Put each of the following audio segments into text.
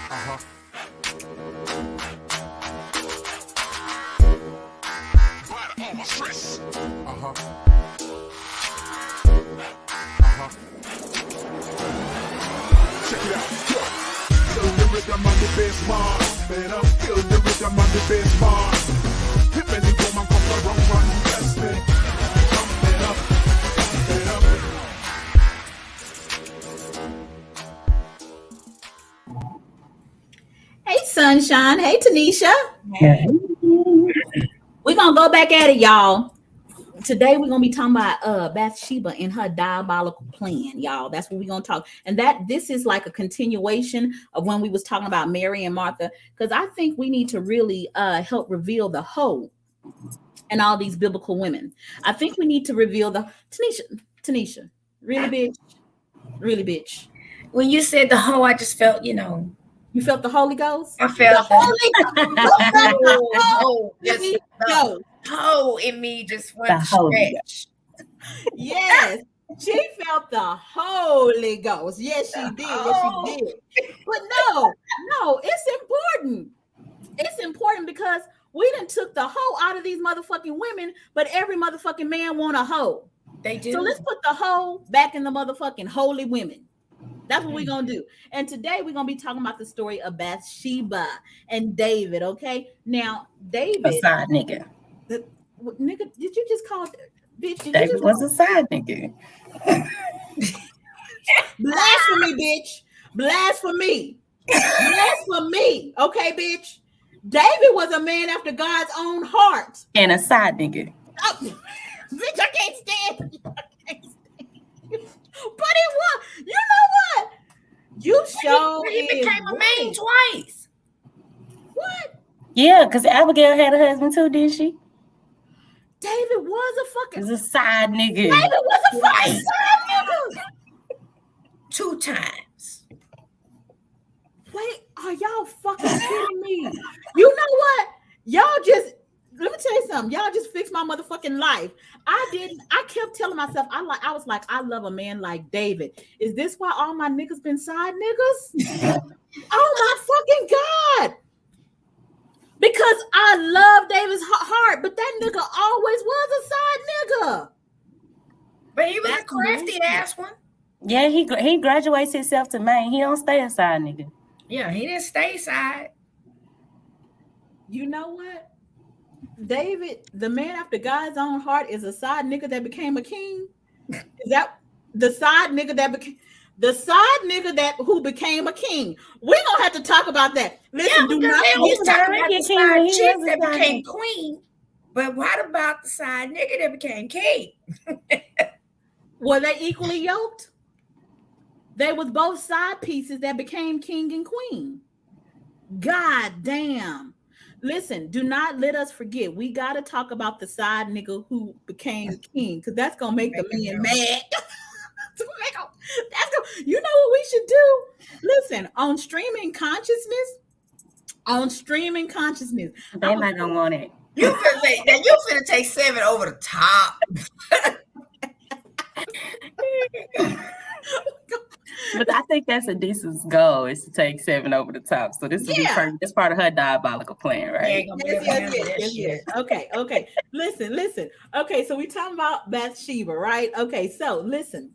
Check it out. Feel the rhythm on the bass mark. Better feel the rhythm on the bass mark. Hip and the woman come around run yes me. Jump it up, Hey, Sunshine. Hey, Tanisha. Yeah. We're going to go back at it, y'all. Today, we're going to be talking about Bathsheba and her diabolical plan, y'all. That's what we're going to talk. And this is like a continuation of when we was talking about Mary and Martha, because I think we need to really help reveal the hoe and all these biblical women. I think we need to reveal the... Tanisha, really, bitch? When you said the hoe, I just felt, You felt the Holy Ghost? I felt the Holy Ghost. Hoe in me just went stretch. Yes, she felt the Holy Ghost. Yes, she did. Yes, she did. But no, it's important. It's important because we done took the hoe out of these motherfucking women, but every motherfucking man want a hoe. They do. So let's put the hoe back in the motherfucking holy women. That's what we're going to do. And today we're going to be talking about the story of Bathsheba and David, okay? Now, David... A side nigga. Nigga, did you just call... Bitch, David was a side nigga. Blasphemy, bitch. Blasphemy. Blasphemy. Okay, bitch? David was a man after God's own heart. And a side nigga. Oh, bitch, I can't stand you. But it was, you know what? You showed he became a man twice. What? Yeah, because Abigail had a husband too, didn't she? David was a fucking... He was a side nigga. David was a fucking side nigga. 2 times. Wait, are y'all fucking kidding me? You know what? Y'all just... Let me tell you something. Y'all just fixed my motherfucking life. I kept telling myself, I was like, I love a man like David. Is this why all my niggas been side niggas? Oh my fucking God. Because I love David's heart, but that nigga always was a side nigga. But he was a crafty ass one. Yeah, he graduates himself to man. He don't stay a side nigga. Yeah, he didn't stay side. You know what? David, the man after God's own heart, is a side nigga that became a king. Is that the side nigga that became who became a king? We're gonna have to talk about that. Listen, do not he's talking about the side chick that became queen. But what about the side nigga that became king? Were they equally yoked? They was both side pieces that became king and queen. God damn. Listen, do not let us forget. We got to talk about the side nigga who became king, because that's going to make the man mad. You know what we should do? Listen, on streaming consciousness, they're not going to want it. You finna take 7 over the top. But I think that's a decent goal, is to take 7 over the top. So this will be perfect. That's part of her diabolical plan, right? Yes. Okay. Listen. Okay, so we talking about Bathsheba, right? Okay, so listen.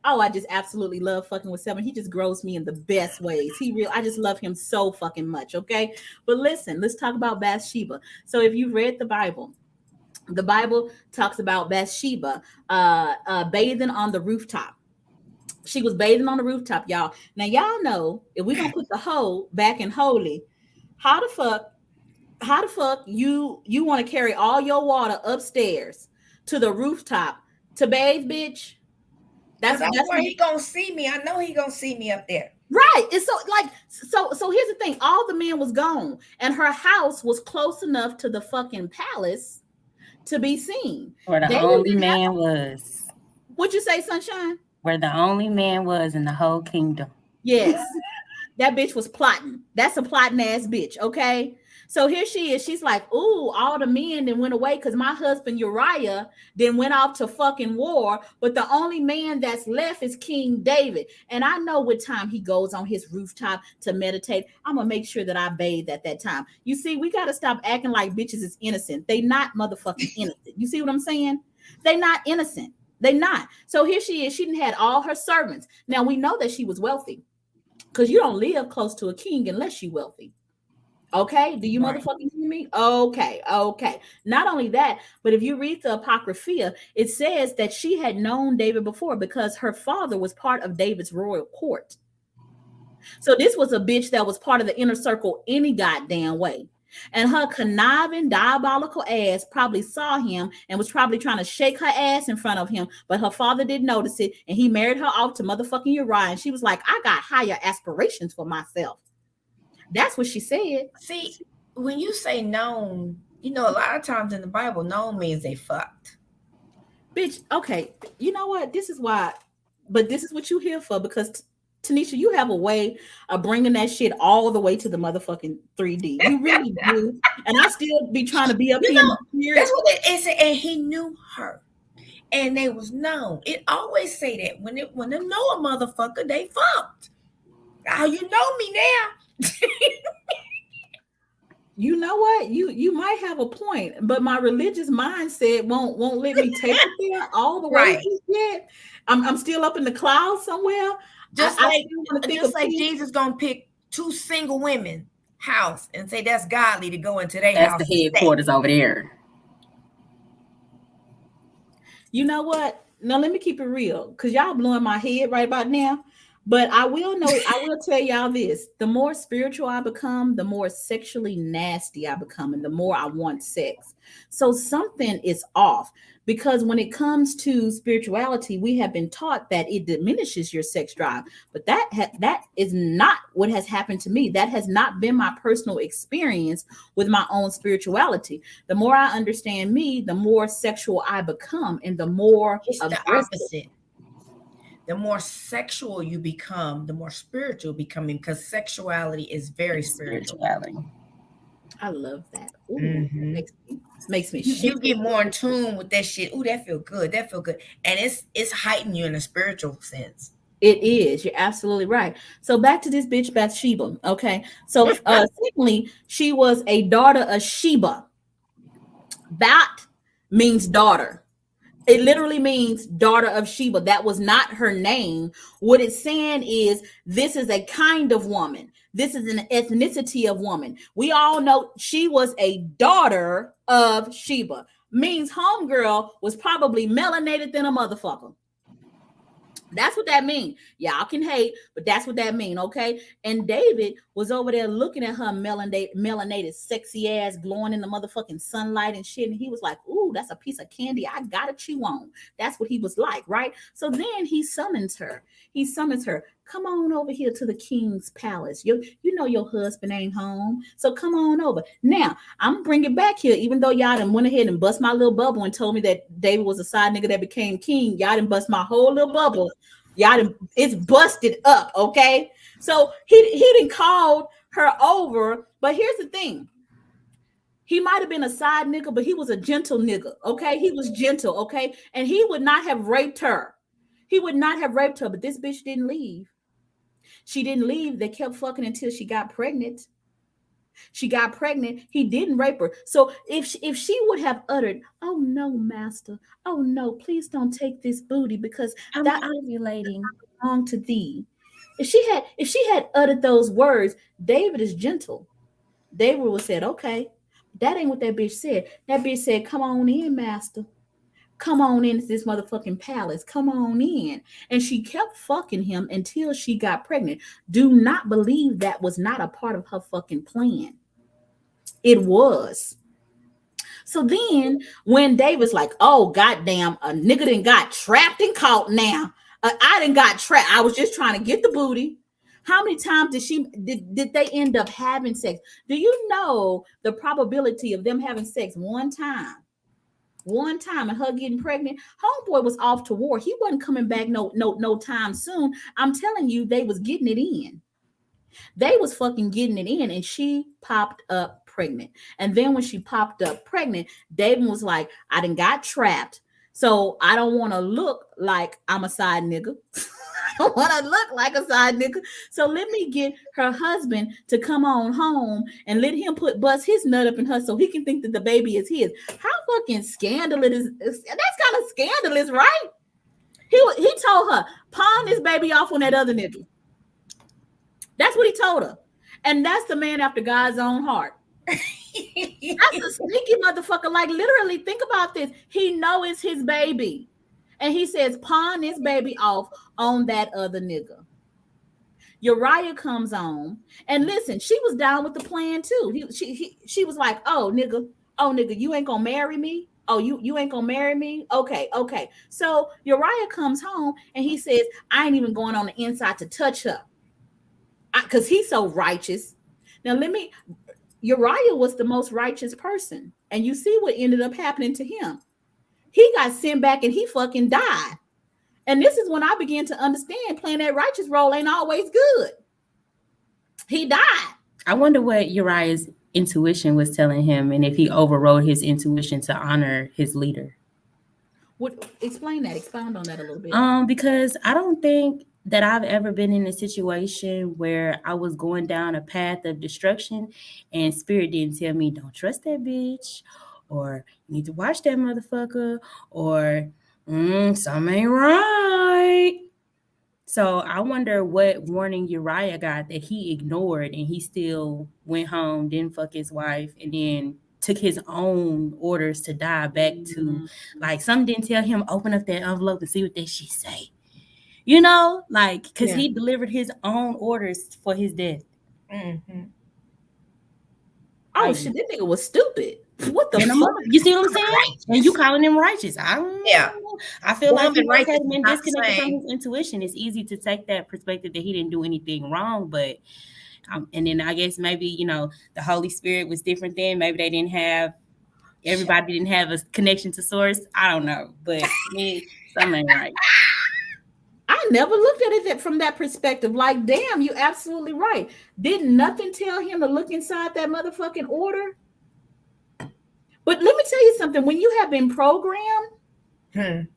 Oh, I just absolutely love fucking with 7. He just grows me in the best ways. I just love him so fucking much, okay? But listen, let's talk about Bathsheba. So if you've read the Bible talks about Bathsheba bathing on the rooftop. She was bathing on the rooftop, y'all. Now, y'all know, if we're going to put the hoe back in holy, how the fuck you want to carry all your water upstairs to the rooftop to bathe, bitch? That's why he gonna see me. I know he gonna see me up there. Right. It's so here's the thing. All the men was gone, and her house was close enough to the fucking palace to be seen. Where the only man was. What'd you say, Sunshine? Where the only man was in the whole kingdom. Yes. That bitch was plotting. That's a plotting ass bitch, okay? So here she is. She's like, ooh, all the men then went away because my husband Uriah then went off to fucking war. But the only man that's left is King David. And I know what time he goes on his rooftop to meditate. I'm going to make sure that I bathe at that time. You see, we got to stop acting like bitches is innocent. They not motherfucking innocent. You see what I'm saying? They not innocent. They not. So here she is. She didn't had all her servants. Now we know that she was wealthy because you don't live close to a king unless you're wealthy. Okay, do you motherfucking hear me? Okay. Not only that, but if you read the Apocrypha, it says that she had known David before because her father was part of David's royal court. So this was a bitch that was part of the inner circle any goddamn way. And her conniving, diabolical ass probably saw him and was probably trying to shake her ass in front of him, but her father didn't notice it, and he married her off to motherfucking Uriah, and she was like, I got higher aspirations for myself. That's what she said. See, when you say known, a lot of times in the Bible, known means they fucked. Bitch, okay. You know what? This is why, but this is what you here for, because Tanisha, you have a way of bringing that shit all the way to the motherfucking 3D. You really do. And I still be trying to be up here. That's what it is. And he knew her. And they was known. It always say that when they know a motherfucker, they fucked. Oh, you know me now. You know what? You might have a point, but my religious mindset won't let me take it there all the way. Yet. I'm still up in the clouds somewhere. Just like Jesus gonna pick 2 single women house and say that's godly to go into their house. That's the headquarters over there. You know what? Now let me keep it real, because y'all blowing my head right about now. But I will tell y'all this: the more spiritual I become, the more sexually nasty I become, and the more I want sex. So something is off, because when it comes to spirituality, we have been taught that it diminishes your sex drive. But that is not what has happened to me. That has not been my personal experience with my own spirituality. The more I understand me, the more sexual I become, and the more it's the opposite. The more sexual you become, the more spiritual you becoming, because sexuality is very spiritual. I love that. Ooh, makes me you get more in tune with that shit. Ooh, that feel good. And it's heightening you in a spiritual sense. It is. You're absolutely right. So back to this bitch Bathsheba. Okay. So secondly, she was a daughter of Sheba. Bat means daughter. It literally means daughter of Sheba. That was not her name. What it's saying is this is a kind of woman. This is an ethnicity of woman. We all know she was a daughter of Sheba. Means homegirl was probably melanated than a motherfucker. That's what that means. Y'all can hate, but that's what that means, okay? And David was over there looking at her melanated, sexy ass, glowing in the motherfucking sunlight and shit. And he was like, ooh, that's a piece of candy I gotta chew on. That's what he was like, right? So then he summons her. Come on over here to the king's palace. You know your husband ain't home, so come on over. Now, I'm bringing it back here, even though y'all done went ahead and bust my little bubble and told me that David was a side nigga that became king. Y'all done bust my whole little bubble. It's busted up, okay? So he done called her over, but here's the thing. He might have been a side nigga, but he was a gentle nigga, okay? He was gentle, okay? And he would not have raped her. But this bitch didn't leave. She didn't leave. They kept fucking until she got pregnant. He didn't rape her. So if she would have uttered, "Oh no, master. Oh no, please don't take this booty because I'm ovulating. Belong to thee." If she had uttered those words, David is gentle. David would have said, "Okay, that ain't what that bitch said. That bitch said, come on in, master. Come on into this motherfucking palace. Come on in." And she kept fucking him until she got pregnant. Do not believe that was not a part of her fucking plan. It was. So then when David's like, oh, goddamn, a nigga done got trapped and caught now. I done got trapped. I was just trying to get the booty. How many times did they end up having sex? Do you know the probability of them having sex one time and her getting pregnant? Homeboy was off to war. He wasn't coming back no time soon. I'm telling you, they was getting it in. They was fucking getting it in, and she popped up pregnant. And then when she popped up pregnant, David was like, I done got trapped. So I don't want to look like I'm a side nigga. I don't want to look like a side nigga. So let me get her husband to come on home and let him bust his nut up in her so he can think that the baby is his. How fucking scandalous is that's kind of scandalous, right? He told her, pawn this baby off on that other nigga. That's what he told her. And that's the man after God's own heart. That's a sneaky motherfucker. Like, literally, think about this. He knows it's his baby. And he says, pawn this baby off on that other nigga. Uriah comes on. And listen, she was down with the plan too. She was like, oh nigga, you ain't gonna marry me? Oh, you ain't gonna marry me? Okay. So Uriah comes home and he says, I ain't even going on the inside to touch her. Because he's so righteous. Now Uriah was the most righteous person. And you see what ended up happening to him. He got sent back and he fucking died. And this is when I began to understand playing that righteous role ain't always good. He died. I wonder what Uriah's intuition was telling him and if he overrode his intuition to honor his leader. Explain that. Expound on that a little bit. Because I don't think that I've ever been in a situation where I was going down a path of destruction and spirit didn't tell me, don't trust that bitch, or you need to watch that motherfucker, or something ain't right. So I wonder what warning Uriah got that he ignored and he still went home, didn't fuck his wife, and then took his own orders to die back to, like, some didn't tell him, open up that envelope and see what that shit say. You know, like, because he delivered his own orders for his death. Mm-hmm. Oh, shit, that nigga was stupid. What the fuck? You see what I'm saying? Righteous. And you calling him righteous. I feel like he might have been disconnected from his intuition. It's easy to take that perspective that he didn't do anything wrong, but and then I guess maybe, you know, the Holy Spirit was different then. Maybe they didn't have, everybody didn't have a connection to source. I don't know, but me, something ain't right. I never looked at it from that perspective. Like, damn, you absolutely right. Didn't nothing tell him to look inside that motherfucking order? But let me tell you something. When you have been programmed, and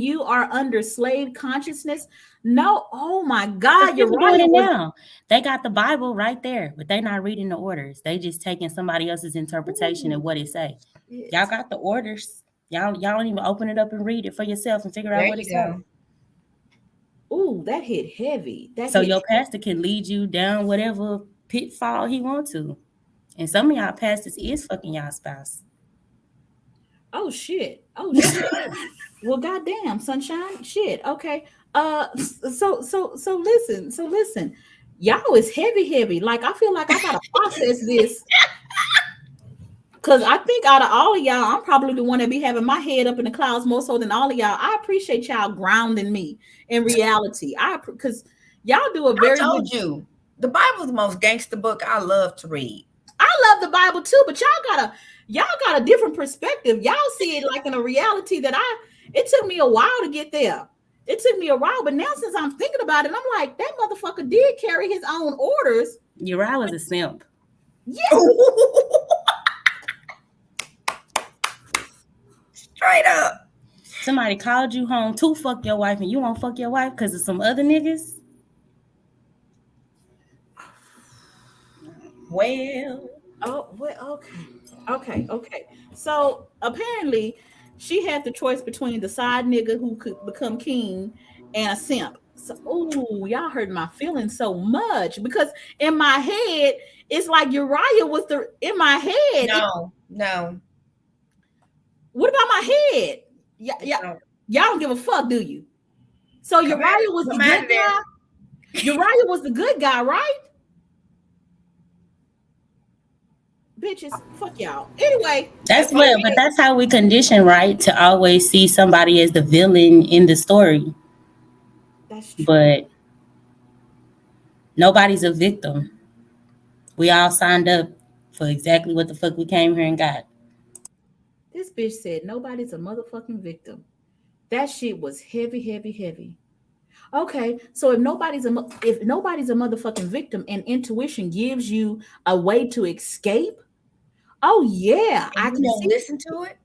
you are under slave consciousness, no, oh my God, you're doing it now. They got the Bible right there, but they're not reading the orders. They just taking somebody else's interpretation of what it say. Y'all got the orders. Y'all don't even open it up and read it for yourself and figure out what it says. Ooh, that hit heavy. Your pastor can lead you down whatever pitfall he wants to. And some of y'all pastors is fucking y'all spouse. Oh shit. Well, goddamn, sunshine. Shit. Okay. So listen. Y'all is heavy. Like, I feel like I gotta process this. Because I think out of all of y'all, I'm probably the one that be having my head up in the clouds more so than all of y'all. I appreciate y'all grounding me in reality. Because y'all do a very I told you, the Bible's the most gangster book I love to read. I love the Bible too, but y'all got a different perspective. Y'all see it like in a reality that it took me a while to get there. It took me a while, but now since I'm thinking about it, I'm like, that motherfucker did carry his own orders. Uriah was a simp. Yes. Straight up. Somebody called you home to fuck your wife and you won't fuck your wife because of some other niggas? Well. Okay. So apparently she had the choice between the side nigga who could become king and a simp. So, y'all hurt my feelings so much because in my head, it's like Uriah was in my head. No. What about my head? Y'all don't give a fuck, do you? So Uriah was the good guy. Uriah was the good guy, right? Bitches, fuck y'all. Anyway, but that's how we condition, right? To always see somebody as the villain in the story. That's true. But nobody's a victim. We all signed up for exactly what the fuck we came here and got. This bitch said nobody's a motherfucking victim. That shit was heavy. Okay, so if nobody's a motherfucking victim, and intuition gives you a way to escape, oh yeah, And I you can don't see listen to it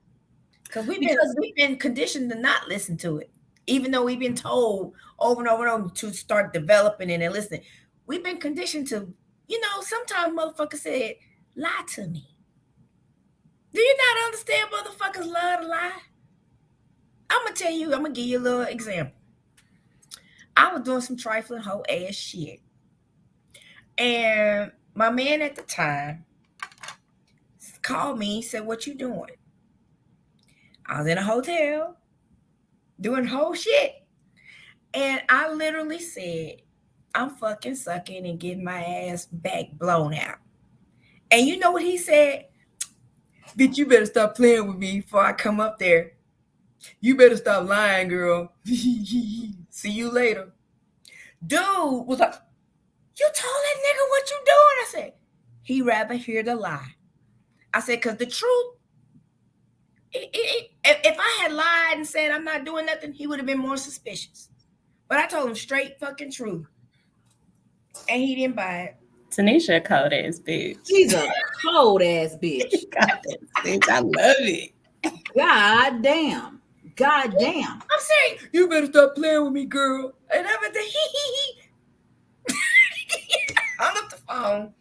because because we've been conditioned to not listen to it, even though we've been told over and over and over to start developing it and listening. We've been conditioned to, sometimes motherfuckers said, lie to me. Do you not understand motherfuckers love to lie? I'm gonna tell you, I'm gonna give you a little example. I was doing some trifling whole ass shit. And my man at the time called me, said, "What you doing?" I was in a hotel doing whole shit. And I literally said, "I'm fucking sucking and getting my ass back blown out." And you know what he said? "Bitch, you better stop playing with me before I come up there. You better stop lying, girl. See you later." Dude was like, "You told that nigga what you doing?" I said, "He rather hear the lie." I said, "Because the truth, if I had lied and said I'm not doing nothing, he would have been more suspicious. But I told him straight fucking truth. And he didn't buy it. Tanisha, a cold ass bitch. she's a cold ass bitch. God, that bitch, I love it. God damn. God damn. I'm saying, "You better stop playing with me, girl." And I went to he. Hung up the phone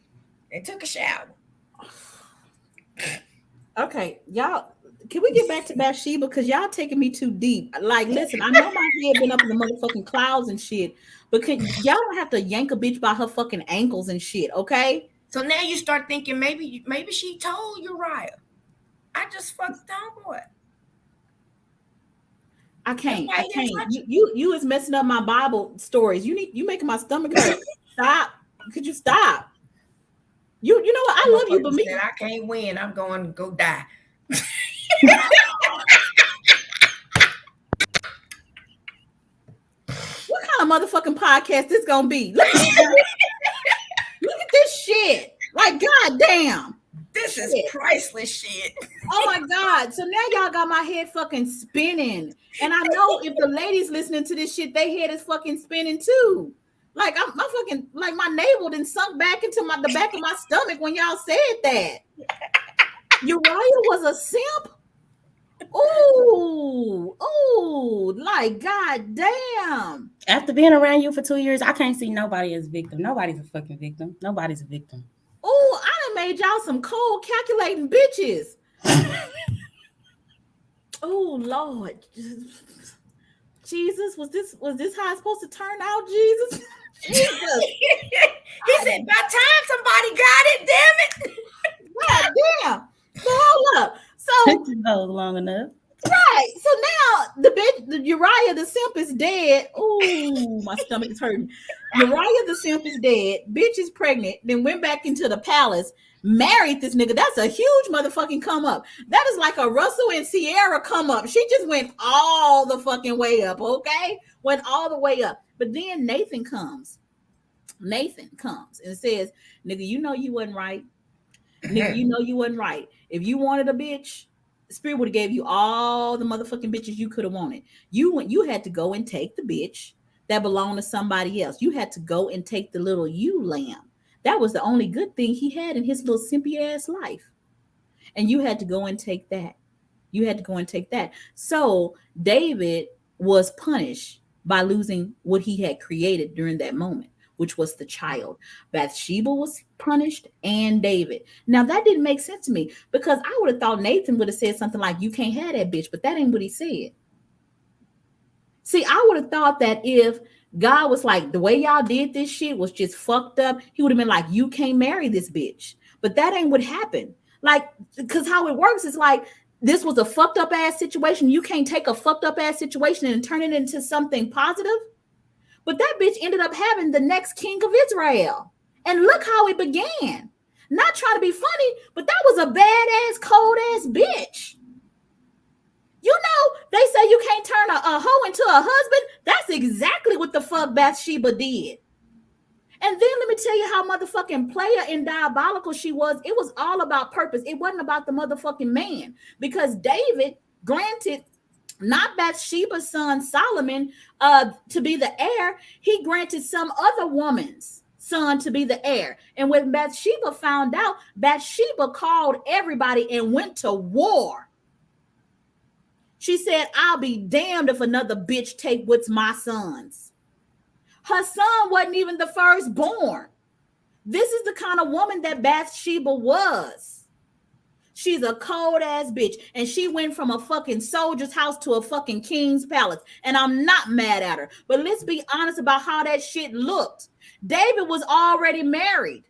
and took a shower. Okay, y'all, can we get back to Bathsheba? Because y'all taking me too deep. Like, listen, I know my head been up in the motherfucking clouds and shit, but y'all don't have to yank a bitch by her fucking ankles and shit, okay? So now you start thinking maybe she told Uriah, "I just fucked homeboy." I can't. That's why I he didn't can't. touch You is messing up my Bible stories. You making my stomach hurt. Stop. Could you stop? You know what? I love you, but Motherfucker me. said, "I can't win. I'm going to go die." What kind of motherfucking podcast this gonna be? Look at this shit. Like, goddamn. This is Shit. priceless shit. Oh my God. So now y'all got my head fucking spinning. And I know if the ladies listening to this shit, their head is fucking spinning too. Like my fucking like my navel then sunk back into the back of my stomach when y'all said that. Uriah was a simp. Ooh, like god damn. After being around you for 2 years, I can't see nobody as a victim. Nobody's a fucking victim. Nobody's a victim. Ooh, I done made y'all some cold calculating bitches. Oh Lord. Jesus, was this how it's supposed to turn out, Jesus? Jesus. He said, "By time somebody got it, damn it." God damn. So hold up. So Took you hoes long enough. right. So now the Uriah the simp is dead. Ooh, my stomach is hurting. Uriah the simp is dead. Bitch is pregnant. Then went back into the palace. Married this nigga. That's a huge motherfucking come up. That is like a Russell and Sierra come up. She just went all the fucking way up. Okay, went all the way up. But then Nathan comes. Nathan comes and says, "Nigga, you know you wasn't right. Nigga, you know you wasn't right. If you wanted a bitch, Spirit would have gave you all the motherfucking bitches you could have wanted. You had to go and take the bitch that belonged to somebody else. You had to go and take the little ewe lamb. That was the only good thing he had in his little simpy ass life. And you had to go and take that. You had to go and take that. So David was punished by losing what he had created during that moment, which was the child. Bathsheba was punished and David. Now that didn't make sense to me because I would have thought Nathan would have said something like, "You can't have that bitch," but that ain't what he said. See, I would have thought that if God was like, the way y'all did this shit was just fucked up, he would have been like, "You can't marry this bitch." But that ain't what happened. Like, because how it works is like, this was a fucked up ass situation. You can't take a fucked up ass situation and turn it into something positive. But that bitch ended up having the next king of Israel. And look how it began. Not trying to be funny, but that was a badass, cold ass bitch. You know, they say you can't turn a hoe into a husband. That's exactly what the fuck Bathsheba did. And then let me tell you how motherfucking player and diabolical she was. It was all about purpose. It wasn't about the motherfucking man. Because David, granted, not Bathsheba's son Solomon to be the heir. He granted some other woman's son to be the heir. And when Bathsheba found out, Bathsheba called everybody and went to war. She said, I'll be damned if another bitch take what's my son's. Her son wasn't even the firstborn. This is the kind of woman that Bathsheba was. She's a cold ass bitch. And she went from a fucking soldier's house to a fucking king's palace. And I'm not mad at her. But let's be honest about how that shit looked. David was already married.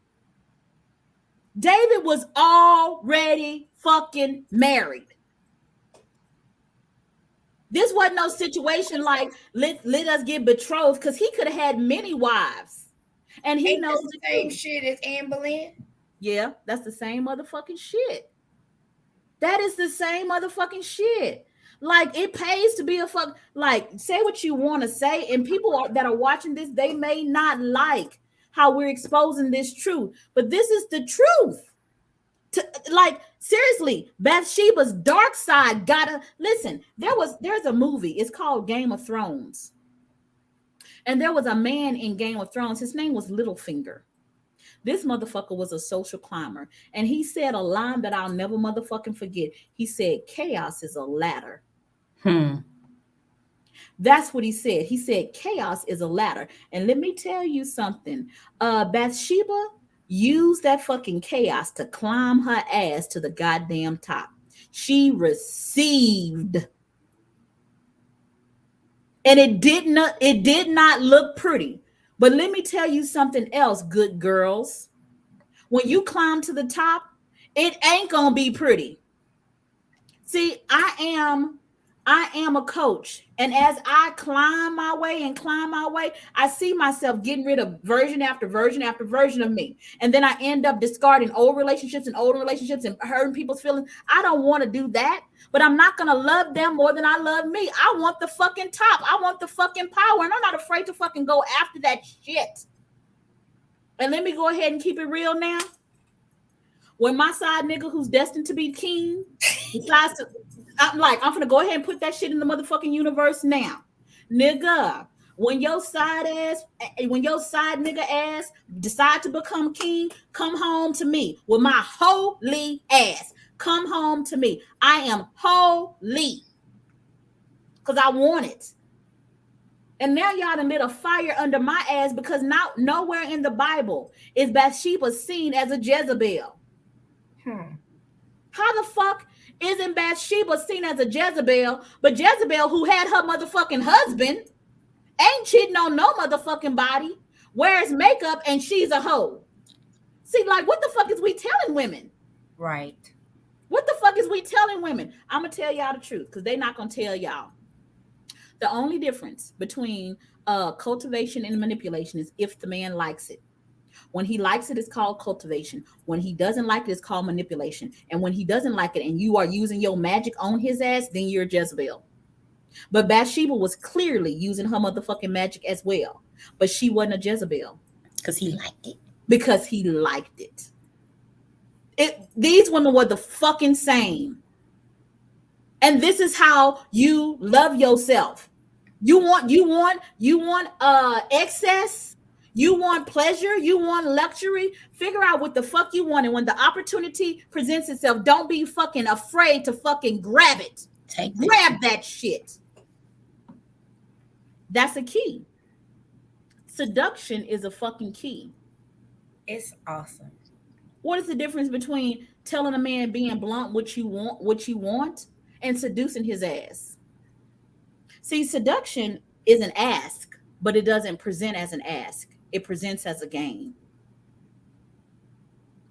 David was already fucking married. This wasn't no situation like let us get betrothed, because he could have had many wives. And he knows the same shit as Anne Boleyn. Yeah, that's the same motherfucking shit. That is the same motherfucking shit. Like, it pays to be a fuck. Like, say what you want to say, and people that are watching this, they may not like how we're exposing this truth, but this is the truth. Like, seriously, Bathsheba's dark side gotta listen. There's a movie. It's called Game of Thrones, and there was a man in Game of Thrones. His name was Littlefinger. This motherfucker was a social climber, and he said a line that I'll never motherfucking forget. He said, "Chaos is a ladder." That's what he said. He said, "Chaos is a ladder." And let me tell you something. Bathsheba used that fucking chaos to climb her ass to the goddamn top. She received. And it did not look pretty. But let me tell you something else, good girls. When you climb to the top, it ain't gonna be pretty. See, I am a coach. And as I climb my way, I see myself getting rid of version after version after version of me. And then I end up discarding old relationships and hurting people's feelings. I don't want to do that, but I'm not going to love them more than I love me. I want the fucking top. I want the fucking power. And I'm not afraid to fucking go after that shit. And let me go ahead and keep it real now. When my side nigga who's destined to be king decides to, I'm gonna go ahead and put that shit in the motherfucking universe now. Nigga, when your side nigga ass decide to become king, come home to me with my holy ass. Come home to me. I am holy. Because I want it. And now y'all done lit a fire under my ass, because now nowhere in the Bible is Bathsheba seen as a Jezebel. How the fuck isn't Bathsheba seen as a Jezebel, but Jezebel, who had her motherfucking husband, ain't cheating on no motherfucking body, wears makeup, and she's a hoe? See, like, what the fuck is we telling women? Right. What the fuck is we telling women? I'm going to tell y'all the truth, because they're not going to tell y'all. The only difference between cultivation and manipulation is if the man likes it. When he likes it, it's called cultivation. When he doesn't like it, it's called manipulation. And when he doesn't like it and you are using your magic on his ass, then you're Jezebel. But Bathsheba was clearly using her motherfucking magic as well. But she wasn't a Jezebel. Because he liked it. Because he liked it. These women were the fucking same. And this is how you love yourself. You want excess. You want pleasure. You want luxury. Figure out what the fuck you want. And when the opportunity presents itself, don't be fucking afraid to fucking grab it. Grab that shit. That's a key. Seduction is a fucking key. It's awesome. What is the difference between telling a man being blunt what you want, and seducing his ass? See, seduction is an ask, but it doesn't present as an ask. It presents as a game.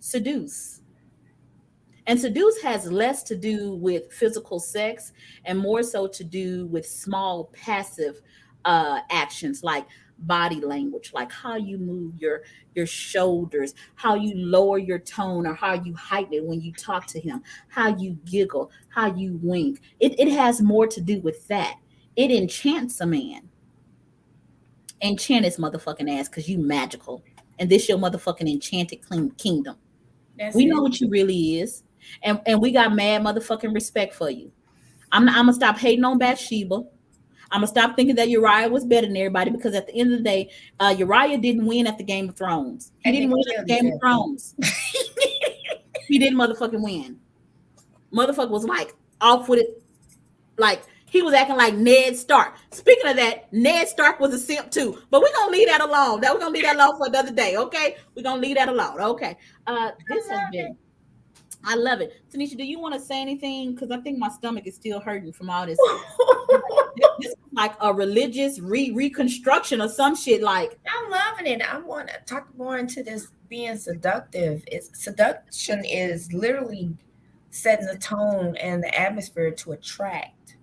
Seduce. And seduce has less to do with physical sex and more so to do with small passive actions like body language, like how you move your shoulders, how you lower your tone or how you heighten it when you talk to him, how you giggle, how you wink. It has more to do with that. It enchants a man. Enchant his motherfucking ass because you magical. And this your motherfucking enchanted kingdom. We know what you really is. And we got mad motherfucking respect for you. I'm gonna stop hating on Bathsheba. I'm gonna stop thinking that Uriah was better than everybody because at the end of the day, Uriah didn't win at the Game of Thrones. He And didn't then win at killed the Game of himself. Thrones. He didn't motherfucking win. Motherfucker was like off with it. Like he was acting like Ned Stark. Speaking of that, Ned Stark was a simp too. But we're gonna leave that alone. We're gonna leave that alone for another day. Okay, we're gonna leave that alone. Okay. This has been. I love it. Tanisha, do you want to say anything? Because I think my stomach is still hurting from all this. This is like a religious reconstruction or some shit. Like I'm loving it. I want to talk more into this being seductive. Seduction is literally setting the tone and the atmosphere to attract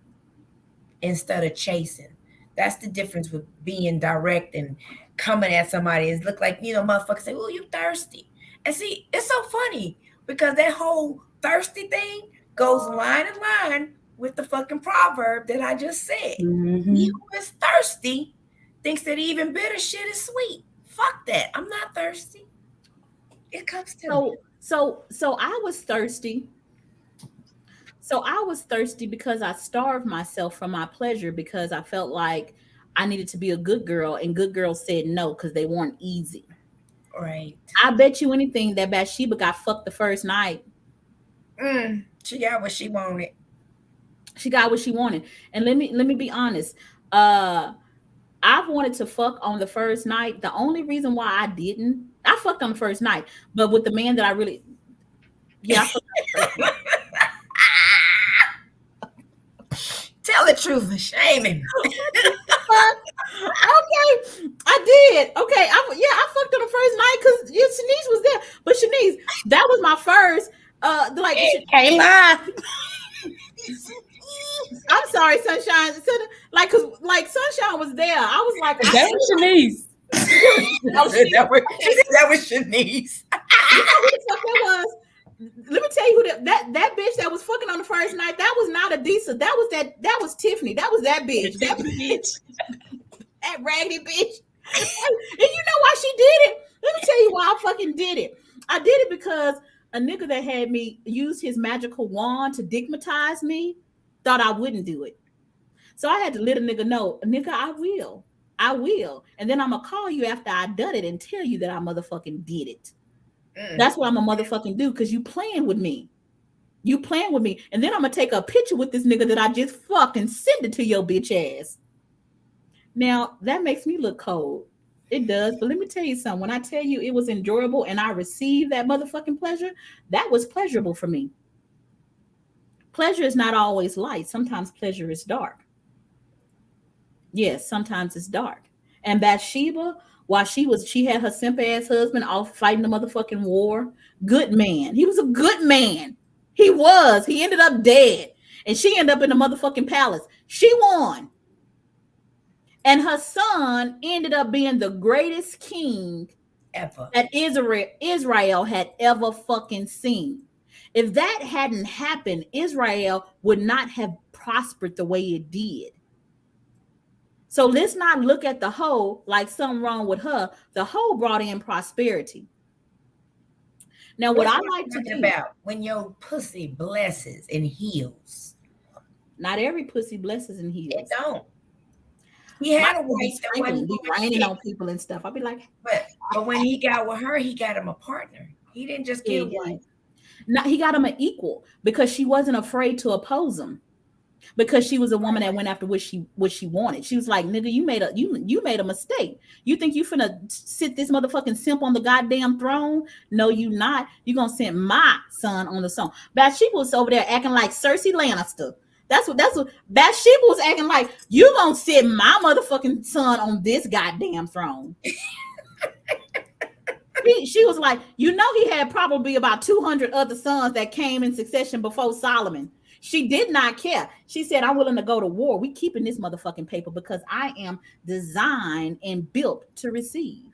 instead of chasing. That's the difference with being direct and coming at somebody. Is look like, motherfuckers say, "Oh, you thirsty," and see, it's so funny because that whole thirsty thing goes line in line with the fucking proverb that I just said. Mhm. He who is thirsty thinks that even bitter shit is sweet. Fuck that. I'm not thirsty. It comes to me. so I was thirsty. So I was thirsty because I starved myself from my pleasure because I felt like I needed to be a good girl, and good girls said no because they weren't easy. Right. I bet you anything that Bathsheba got fucked the first night. She got what she wanted. She got what she wanted. And let me be honest. I've wanted to fuck on the first night. The only reason why I fucked on the first night, but with the man that I really, I fucked on the first night. Tell the truth and shame him. Okay, I did. Okay, I fucked on the first night because Shanice was there. But Shanice, that was my first. Can't lie. I'm sorry, Sunshine. Cause Sunshine was there. I was like, That was Shanice. That was Shanice. You know who the fuck that was? Let me tell you who that bitch that was fucking on the first night. That was not Adisa. That was Tiffany. That was that bitch. That bitch. That raggedy bitch. And you know why she did it? Let me tell you why I fucking did it. I did it because a nigga that had me use his magical wand to digmatize me thought I wouldn't do it. So I had to let a nigga know, nigga, I will. And then I'm gonna call you after I done it and tell you that I motherfucking did it. That's what I'm gonna motherfucking do because you playing with me. And then I'm gonna take a picture with this nigga that I just fucked and send it to your bitch ass. Now that makes me look cold. It does, but let me tell you something. When I tell you it was enjoyable and I received that motherfucking pleasure, that was pleasurable for me. Pleasure is not always light. Sometimes pleasure is dark. Yes, sometimes it's dark. And Bathsheba, while she had her simp ass husband off fighting the motherfucking war, good man. He was a good man. He ended up dead. And she ended up in the motherfucking palace. She won. And her son ended up being the greatest king Ever. that Israel had ever fucking seen. If that hadn't happened, Israel would not have prospered the way it did. So let's not look at the hoe like something wrong with her. The hoe brought in prosperity. Now, what I like to do about when your pussy blesses and heals. Not every pussy blesses and heals. It don't. He had a wife that wasn't be raining on people and stuff. I'll be like, but when he got with her, he got him a partner. He didn't just get a wife. No, he got him an equal because she wasn't afraid to oppose him. Because she was a woman that went after what she wanted. She was like, nigga, you made a mistake. You think you finna sit this motherfucking simp on the goddamn throne? No, you not. You gonna send my son on the throne. Bathsheba was over there acting like Cersei Lannister. That's what Bathsheba was acting like. You gonna sit my motherfucking son on this goddamn throne. She was like, he had probably about 200 other sons that came in succession before Solomon. She did not care. She said, I'm willing to go to war. We keeping this motherfucking paper because I am designed and built to receive.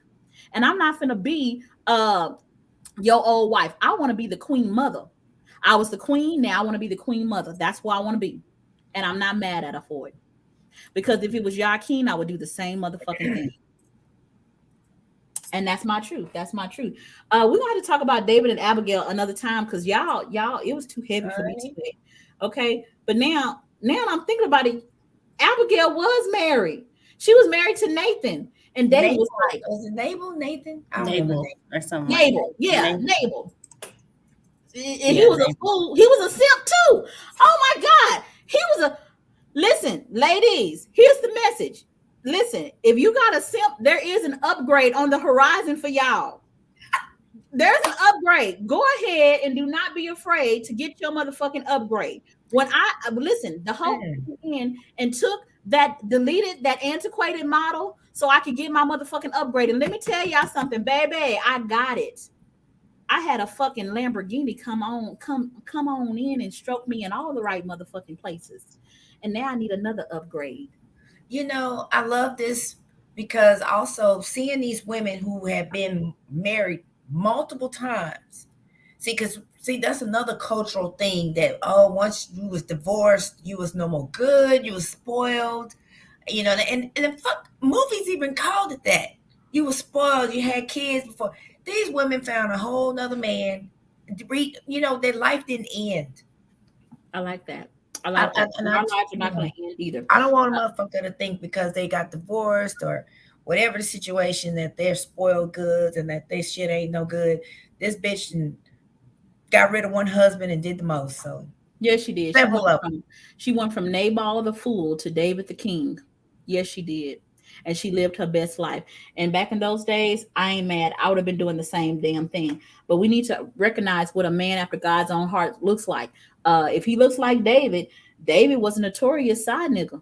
And I'm not finna be your old wife. I want to be the queen mother. I was the queen. Now I want to be the queen mother. That's where I want to be. And I'm not mad at her for it. Because if it was Joaquin, I would do the same motherfucking thing. And that's my truth. We're gonna have to talk about David and Abigail another time because y'all, it was too heavy for me today. Okay, but now now I'm thinking about it. Abigail was married. She was married to Nathan, and David Nabal, was like was it Nabal? Nathan? I don't remember Naval Nabal. or something like that. Nabal. Yeah, Naval. Nabal. And he Yeah, was a Naval. fool. He was a simp too. Oh my God. He was a listen, ladies. Here's the message. Listen, if you got a simp, there is an upgrade on the horizon for y'all. There's an upgrade. Go ahead and do not be afraid to get your motherfucking upgrade. When I listen, the whole in and took that deleted that antiquated model so I could get my motherfucking upgrade. And let me tell y'all something, baby, I got it. I had a fucking Lamborghini come on in and stroke me in all the right motherfucking places. And now I need another upgrade. You know, I love this because also seeing these women who have been married multiple times. See, that's another cultural thing that once you was divorced, you was no more good, you was spoiled, you know, and the fuck movies even called it that. You was spoiled, you had kids before. These women found a whole nother man. You know, their life didn't end. I like that. I like that. And Our I, lives are you not know, going to end either. I don't want a motherfucker to think because they got divorced or whatever the situation that they're spoiled goods and that their shit ain't no good. This bitch got rid of one husband and did the most. So Yes, she did. several of them. She went from Nabal the fool to David the king. Yes, she did. And she lived her best life. And back in those days, I ain't mad. I would have been doing the same damn thing. But we need to recognize what a man after God's own heart looks like. If he looks like David, David was a notorious side nigga.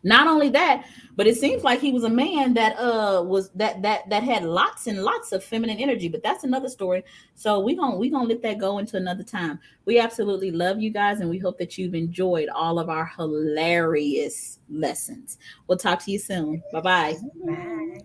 Not only that, but it seems like he was a man that was that had lots and lots of feminine energy. But that's another story. So we gonna let that go into another time. We absolutely love you guys, and we hope that you've enjoyed all of our hilarious lessons. We'll talk to you soon. Bye bye. Bye.